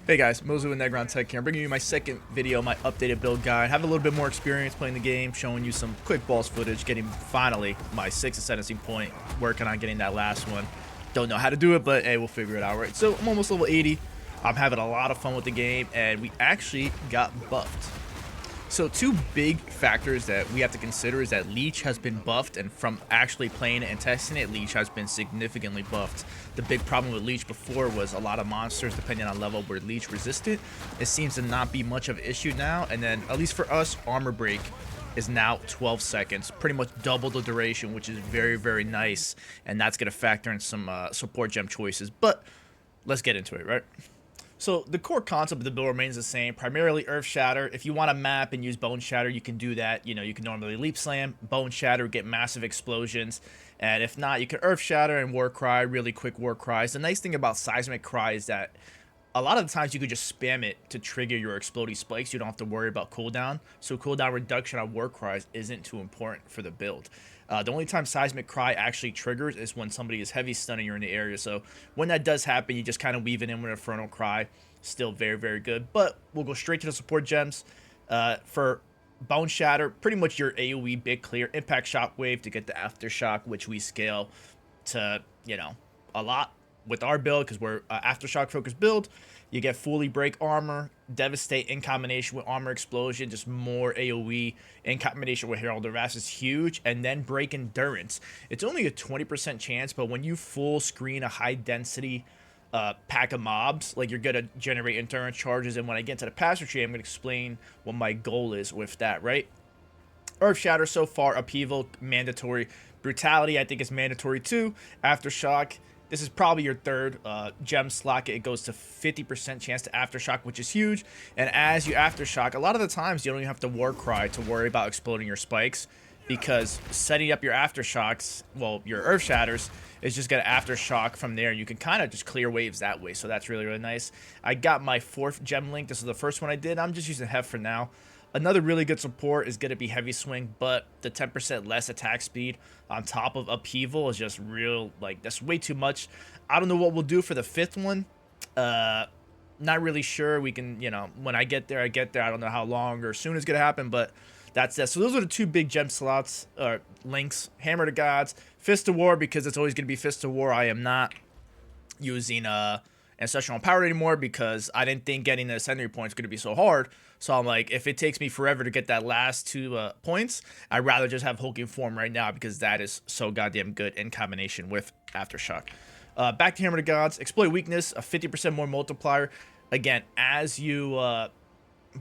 Hey guys, Mozu with Negron Tech here. I'm bringing you my second video, my updated build guide. I have a little bit more experience playing the game, showing you some quick balls footage, getting finally my 6th Ascendancy point, working on getting that last one. Don't know how to do it, but hey, we'll figure it out, right? So I'm almost level 80. I'm having a lot of fun with the game, and we actually got buffed. So two big factors that we have to consider is that LEECH has been buffed, and from actually playing it and testing it, LEECH has been significantly buffed. The big problem with LEECH before was a lot of monsters, depending on level, were LEECH resistant. It seems to not be much of an issue now, and then at least for us, armor break is now 12 seconds, pretty much double the duration, which is very, very nice, and that's going to factor in some support gem choices. But let's get into it, right? So the core concept of the build remains the same, primarily Earth Shatter. If you want to map and use Bone Shatter, you can do that. You know, you can normally Leap Slam, Bone Shatter, get massive explosions. And if not, you can Earth Shatter and War Cry, really quick War Cries. The nice thing about Seismic Cry is that a lot of the times you could just spam it to trigger your exploding spikes. You don't have to worry about cooldown. So cooldown reduction on War Cries isn't too important for the build. The only time Seismic Cry actually triggers is when somebody is heavy stunning you're in the area. So when that does happen, you just kind of weave it in with Infernal Cry. Still very, very good. But we'll go straight to the support gems. For Bone Shatter, pretty much your AoE big clear. Impact Shockwave to get the Aftershock, which we scale to, you know, a lot with our build because we're Aftershock focused build. You get fully break armor, devastate in combination with armor explosion, just more AoE in combination with Herald of Vast is huge, and then break endurance. It's only a 20% chance, but when you full screen a high density pack of mobs, like, you're gonna generate endurance charges. And when I get to the passive tree, I'm gonna explain what my goal is with that, right? Earth Shatter so far, Upheaval mandatory, Brutality I think is mandatory too. Aftershock, this is probably your third gem slot. It goes to 50% chance to Aftershock, which is huge. And as you Aftershock, a lot of the times you don't even have to War Cry to worry about exploding your spikes, because setting up your Aftershocks, well, your Earth Shatters, is just going to Aftershock from there. You can kind of just clear waves that way, so that's really, really nice. I got my 4th gem link. This is the first one I did. I'm just using Hef for now. Another really good support is going to be Heavy Swing, but the 10% less attack speed on top of Upheaval is just real, like, that's way too much. I don't know what we'll do for the 5th one. Not really sure. We can, you know, when I get there, I get there. I don't know how long or soon it's going to happen, but that's it. So those are the two big gem slots, links. Hammer to Gods, Fist of War, because it's always going to be Fist of War. I am not using Ancestral Power anymore because I didn't think getting the Ascendancy point is going to be so hard. So I'm like, if it takes me forever to get that last 2 points, I'd rather just have Hulking Form right now because that is so goddamn good in combination with Aftershock. Back to Hammer to Gods. Exploit Weakness, a 50% more multiplier. Again, as you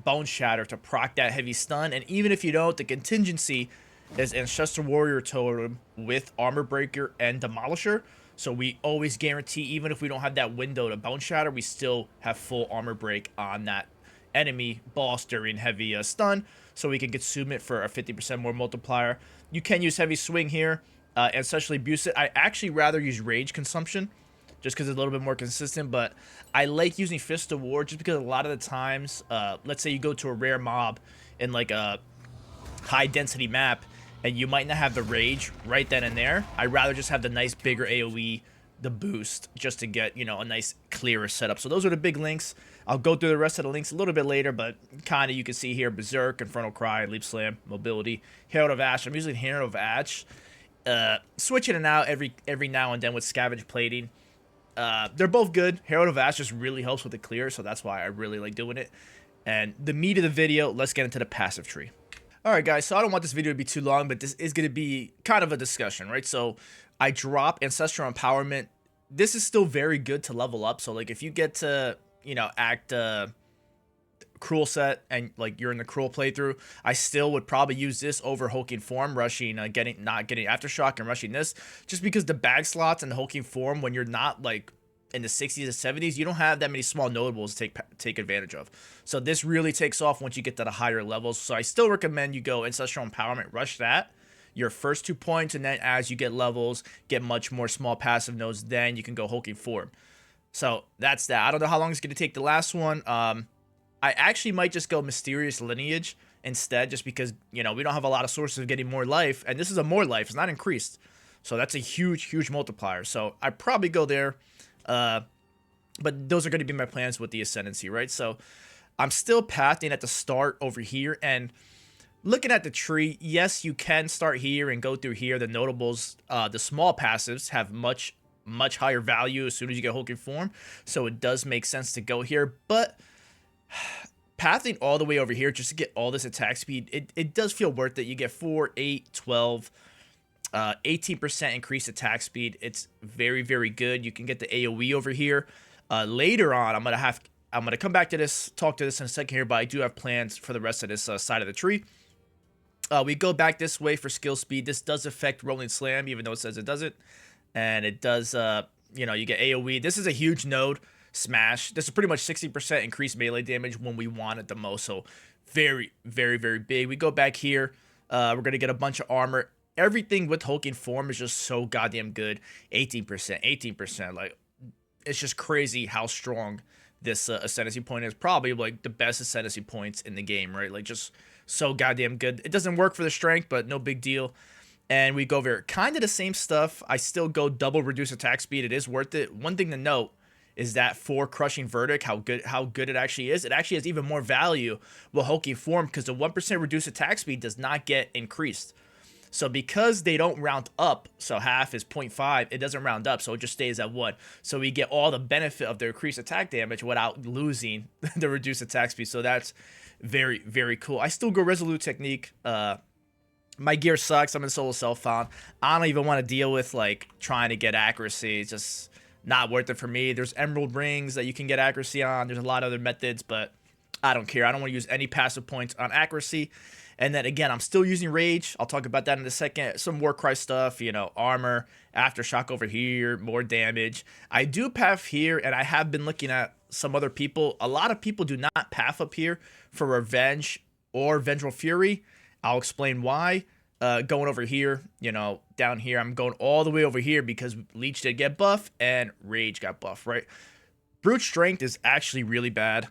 Bone Shatter to proc that heavy stun, and even if you don't, the contingency is Ancestral Warrior Totem with Armor Breaker and Demolisher. So we always guarantee, even if we don't have that window to Bone Shatter, we still have full armor break on that enemy boss during heavy stun, so we can consume it for a 50% more multiplier. You can use Heavy Swing here, Ancestral Abuse it. I actually rather use Rage Consumption, just because it's a little bit more consistent, but I like using Fist of War just because a lot of the times, let's say you go to a rare mob in like a high density map, and you might not have the rage right then and there. I'd rather just have the nice bigger AoE, the boost, just to get, you know, a nice clearer setup. So those are the big links. I'll go through the rest of the links a little bit later, but kind of you can see here, Berserk, Infernal Cry, Leap Slam, Mobility, Herald of Ash. I'm using Herald of Ash, switching it out every now and then with Scavenge Plating. They're both good. Herald of Ash just really helps with the clear, so that's why I really like doing it. And the meat of the video, let's get into the passive tree. Alright guys, so I don't want this video to be too long, but this is going to be kind of a discussion, right? So I drop Ancestral Empowerment. This is still very good to level up. So like if you get to, you know, act Cruel set and like you're in the Cruel playthrough, I still would probably use this over Hulking Form, rushing not getting Aftershock and rushing this, just because the bag slots and the Hulking Form, when you're not like in the 60s and 70s, you don't have that many small notables to take advantage of. So this really takes off once you get to the higher levels. So I still recommend you go Ancestral Empowerment, rush that your first 2 points, and then as you get levels, get much more small passive nodes, then you can go Hulking Form. So that's that. I don't know how long it's going to take the last one. I actually might just go Mysterious Lineage instead, just because, you know, we don't have a lot of sources of getting more life, and this is a more life, it's not increased. So that's a huge, huge multiplier. So I'd probably go there. But those are going to be my plans with the Ascendancy, right? So I'm still pathing at the start over here, and looking at the tree, yes, you can start here and go through here. The notables, the small passives have much higher value as soon as you get Hulking Form, so it does make sense to go here. But pathing all the way over here just to get all this attack speed, it does feel worth it. You get 4, 8, 12, 18% increased attack speed. It's very, very good. You can get the AoE over here. Later on, I'm gonna come back to this, talk to this in a second here, but I do have plans for the rest of this side of the tree. We go back this way for skill speed. This does affect Rolling Slam, even though it says it doesn't. And it does, you know, you get AoE. This is a huge node. Smash. This is pretty much 60% increased melee damage when we want it the most. So very, very, very big. We go back here. We're going to get a bunch of armor. Everything with Hulking Form is just so goddamn good. 18%, 18%. Like, it's just crazy how strong this Ascendancy point is. Probably like the best Ascendancy points in the game, right? Like, just so goddamn good. It doesn't work for the strength, but no big deal. And we go over kind of the same stuff. I still go double reduce attack speed. It is worth it. One thing to note is that for Crushing Verdict, how good it actually is. It actually has even more value with Hulking Form because the 1% reduced attack speed does not get increased. So because they don't round up, so half is 0.5, it doesn't round up, so it just stays at 1. So we get all the benefit of the increased attack damage without losing the reduced attack speed. So that's very, very cool. I still go Resolute Technique. My gear sucks. I'm in solo self-found. I don't even want to deal with like trying to get accuracy. It's just not worth it for me. There's emerald rings that you can get accuracy on. There's a lot of other methods, but I don't care. I don't want to use any passive points on accuracy. And then again, I'm still using rage. I'll talk about that in a second. Some Warcry stuff, you know, armor, aftershock over here, more damage. I do path here, and I have been looking at some other people. A lot of people do not path up here for revenge or vengeful fury. I'll explain why. Going over here, you know, down here, I'm going all the way over here because Leech did get buff and Rage got buff, right? Brute Strength is actually really bad.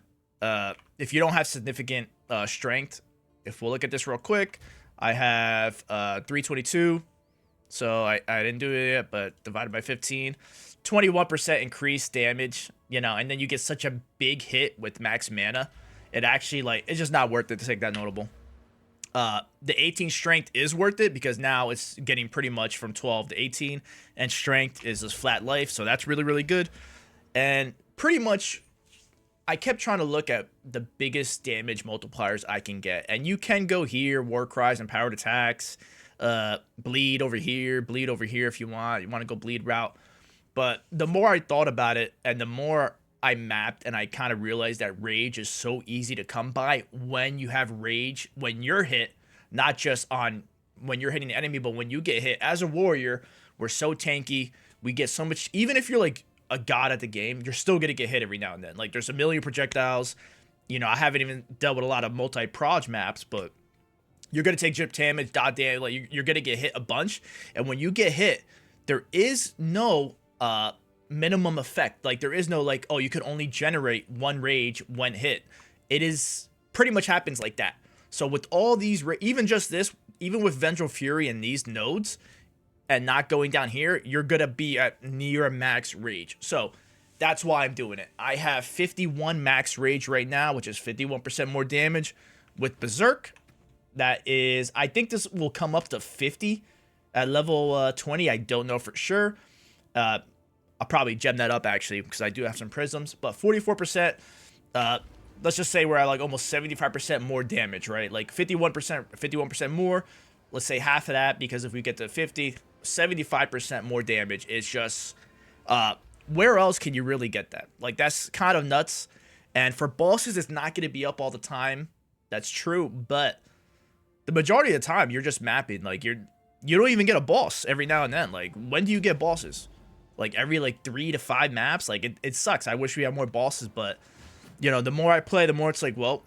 If you don't have significant strength, if we'll look at this real quick, I have 322, so I didn't do it yet, but divided by 15, 21% increased damage, you know, and then you get such a big hit with max mana. It actually, like, it's just not worth it to take that notable. The 18 strength is worth it because now it's getting pretty much from 12 to 18, and strength is just flat life, so that's really, really good. And pretty much, I kept trying to look at the biggest damage multipliers I can get, and you can go here, war cries and powered attacks, bleed over here if you want to go bleed route. But the more I thought about it, and the more I mapped, and I kind of realized that rage is so easy to come by when you have rage, when you're hit, not just on when you're hitting the enemy, but when you get hit. As a warrior, we're so tanky. We get so much, even if you're like a god at the game, you're still going to get hit every now and then. Like, there's a million projectiles. You know, I haven't even dealt with a lot of multi-proj maps, but you're going to take drip damage, dot damage, like you're going to get hit a bunch. And when you get hit, there is no minimum effect. Like, there is no like, oh, you could only generate one rage when hit. It is pretty much happens like that. So with all these, even just this, even with Vengeful Fury and these nodes and not going down here, you're gonna be at near max rage. So that's why I'm doing it. I have 51 max rage right now, which is 51% more damage. With Berserk, that is, I think this will come up to 50 at level 20. I don't know for sure. I'll probably gem that up actually because I do have some prisms, but 44%, let's just say we're at like almost 75% more damage, right? Like 51% more. Let's say half of that, because if we get to 50, 75% more damage is just, where else can you really get that? Like, that's kind of nuts. And for bosses, it's not going to be up all the time. That's true, but the majority of the time, you're just mapping. Like, you don't even get a boss every now and then. Like, when do you get bosses? Like, every like 3 to 5 maps. Like, it sucks. I wish we had more bosses, but you know, the more I play, the more it's like, well,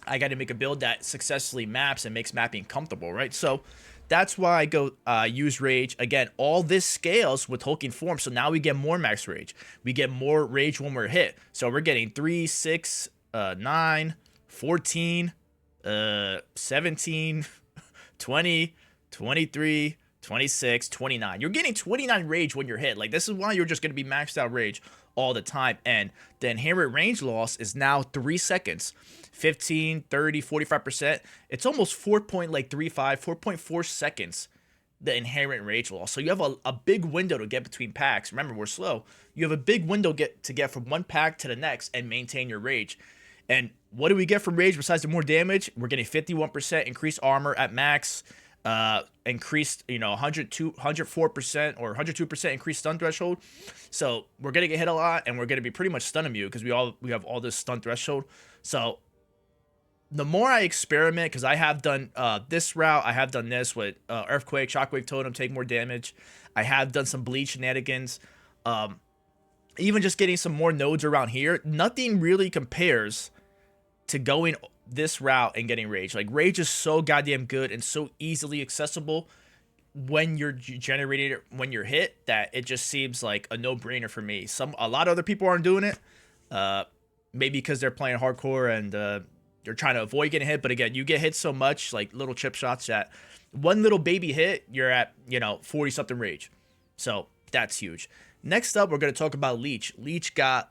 I got to make a build that successfully maps and makes mapping comfortable, right? So that's why I go use rage. Again, all this scales with Hulking Form, so now we get more max rage. We get more rage when we're hit. So we're getting 3, 6, 9, 14, 17, 20, 23, 26, 29. You're getting 29 rage when you're hit. Like, this is why you're just going to be maxed out rage all the time. And the inherent range loss is now 3 seconds. 15, 30, 45%. It's almost 4.35, 4.4 seconds, the inherent range loss. So you have a big window to get between packs. Remember, we're slow. You have a big window to get from one pack to the next and maintain your rage. And what do we get from rage besides the more damage? We're getting 51% increased armor at max, increased, 104% or 102% increased stun threshold. So we're gonna get hit a lot, and we're gonna be pretty much stun immune because we have all this stun threshold. So the more I experiment, because I have done this route, I have done this with Earthquake, Shockwave Totem, take more damage. I have done some Bleach shenanigans. Even just getting some more nodes around here, nothing really compares to going this route and getting Rage. Like, Rage is so goddamn good and so easily accessible when you're generating it, when you're hit, that it just seems like a no-brainer for me. A lot of other people aren't doing it, maybe because they're playing hardcore and you're trying to avoid getting hit. But again, you get hit so much, like little chip shots, that one little baby hit, you're at 40-something Rage. So that's huge. Next up, we're going to talk about Leech. Leech got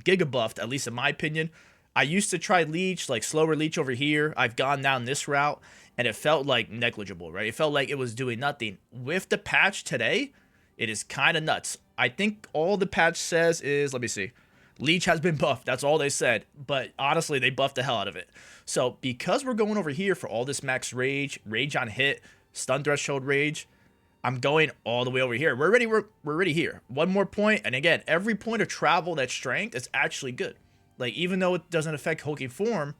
Giga buffed, at least in my opinion. I used to try Leech, like slower Leech over here. I've gone down this route, and it felt like negligible, right? It felt like it was doing nothing. With the patch today, it is kind of nuts. I think all the patch says is, let me see, Leech has been buffed. That's all they said. But honestly, they buffed the hell out of it. So because we're going over here for all this max rage, rage on hit, stun threshold rage, I'm going all the way over here. We're already here. One more point, and again, every point of travel that's strength is actually good. Like, even though it doesn't affect hulking form,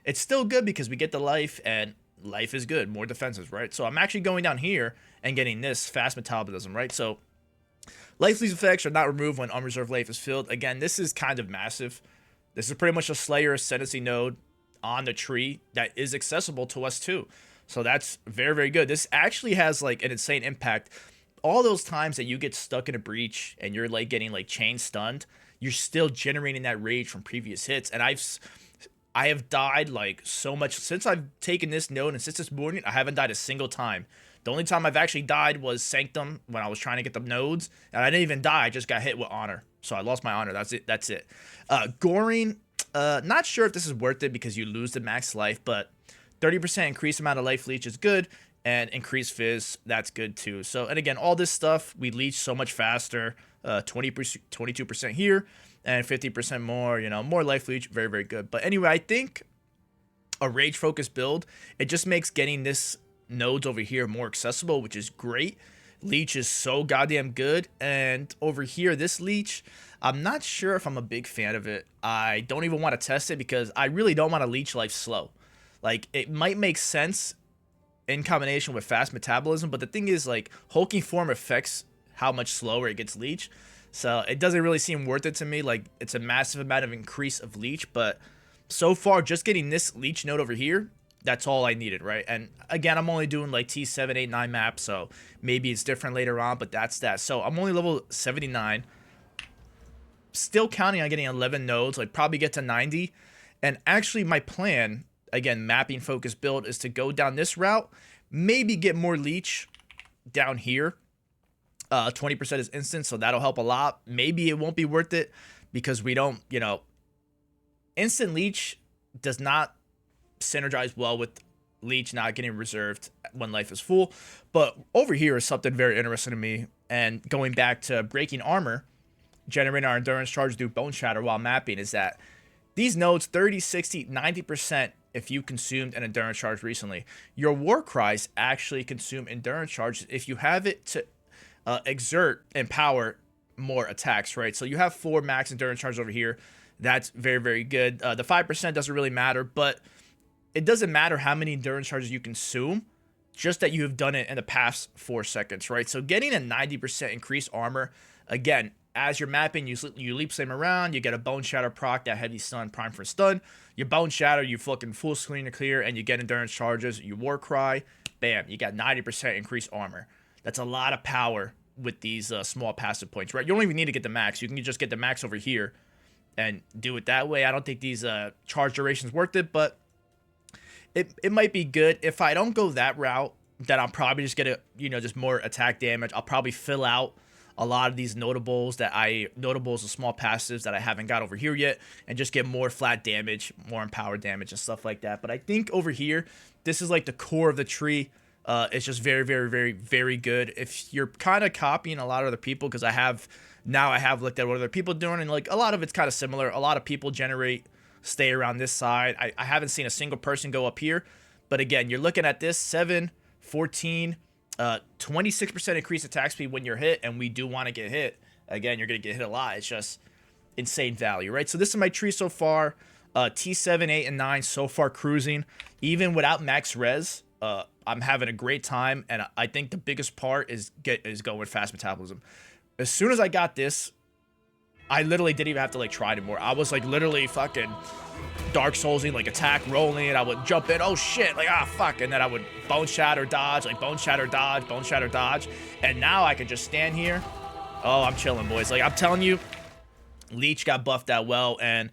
it's still good because we get the life, and life is good. More defenses, right? So I'm actually going down here and getting this fast metabolism, right? So life leech effects are not removed when unreserved life is filled. Again, this is kind of massive. This is pretty much a Slayer Ascendancy node on the tree that is accessible to us too. So that's very, very good. This actually has like an insane impact. All those times that you get stuck in a breach and you're like getting like chain stunned, you're still generating that rage from previous hits. And I have died like so much since I've taken this node, and since this morning I haven't died a single time. The only time I've actually died was Sanctum when I was trying to get the nodes, and I didn't even die. I just got hit with honor. So I lost my honor. That's it. Goring, not sure if this is worth it because you lose the max life, but 30% increased amount of life leech is good, and increased fizz, that's good too. So, and again, all this stuff, we leech so much faster, 22% here, and 50% more, more life leech, very, very good. But anyway, I think a rage focus build, it just makes getting this nodes over here more accessible, which is great. Leech is so goddamn good, and over here, this leech, I'm not sure if I'm a big fan of it. I don't even want to test it because I really don't want to leech life slow. Like, it might make sense in combination with fast metabolism, but the thing is, like, hulking form affects how much slower it gets leech, so it doesn't really seem worth it to me. Like, it's a massive amount of increase of leech, but so far, just getting this leech node over here, that's all I needed, right? And again, I'm only doing like T7, 8, 9 maps, so maybe it's different later on, but that's that. So I'm only level 79, still counting on getting 11 nodes, like probably get to 90, and actually my plan, again, mapping focus build, is to go down this route, maybe get more leech down here. 20% is instant, so that'll help a lot. Maybe it won't be worth it because we don't, instant leech does not synergize well with leech not getting reserved when life is full. But over here is something very interesting to me, and going back to breaking armor, generating our endurance charge through bone shatter while mapping, is that these nodes, 30, 60, 90%, if you consumed an endurance charge recently. Your war cries actually consume endurance charges if you have it to exert and power more attacks, right? So you have 4 max endurance charges over here. That's very, very good. The 5% doesn't really matter, but it doesn't matter how many endurance charges you consume, just that you have done it in the past 4 seconds, right? So getting a 90% increased armor, again, as you're mapping, you leap slam around, you get a bone shatter proc, that heavy stun, prime for stun. You bone shatter, you fucking full screen to clear, and you get endurance charges. You war cry, bam, you got 90% increased armor. That's a lot of power with these small passive points, right? You don't even need to get the max. You can just get the max over here and do it that way. I don't think these charge durations worth it, but it might be good. If I don't go that route, then I'll probably just get just more attack damage. I'll probably fill out a lot of these notables and small passives that I haven't got over here yet, and just get more flat damage, more empowered damage and stuff like that. But I think over here, this is like the core of the tree. It's just very, very, very, very good. If you're kind of copying a lot of other people, because I have looked at what other people are doing, and like a lot of it's kind of similar. A lot of people stay around this side. I haven't seen a single person go up here. But again, you're looking at this 7, 14, 26% increased attack speed when you're hit, and we do want to get hit. Again, you're going to get hit a lot. It's just insane value, right? So this is my tree so far. T7, 8, and 9 so far cruising. Even without max res, I'm having a great time, and I think the biggest part is going fast metabolism. As soon as I got this, I literally didn't even have to like try anymore. I was like literally fucking Dark Soulsing, like attack rolling, and I would jump in, oh shit, like fuck, and then I would bone shatter dodge, like bone shatter dodge, bone shatter dodge, and now I can just stand here. Oh, I'm chilling, boys. Like I'm telling you, Leech got buffed that well, and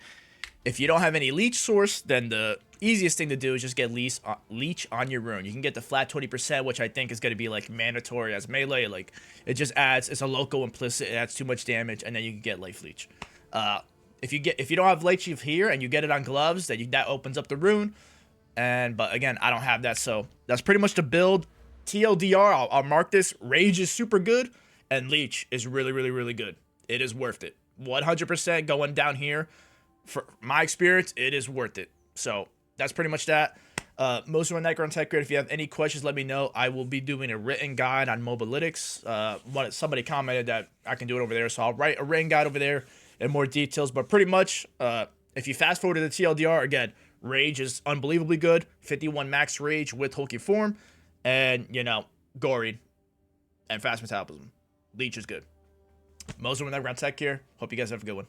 if you don't have any Leech source, then the easiest thing to do is just get Leech on your rune. You can get the flat 20%, which I think is going to be like mandatory as melee. Like it just adds, it's a local implicit, it adds too much damage, and then you can get Life Leech. If you don't have Leech here and you get it on gloves, that opens up the rune. But again, I don't have that, so that's pretty much the build. TLDR, I'll mark this. Rage is super good, and Leech is really, really, really good. It is worth it. 100% going down here. For my experience, it is worth it. So that's pretty much that. Most of my Necron Tech Grid. If you have any questions, let me know. I will be doing a written guide on mobalytics. Somebody commented that I can do it over there, so I'll write a written guide over there in more details. But pretty much, if you fast forward to the TLDR, again, Rage is unbelievably good. 51 max Rage with Hulky Form, and Gory and fast metabolism. Leech is good. Most of my Necron Tech here. Hope you guys have a good one.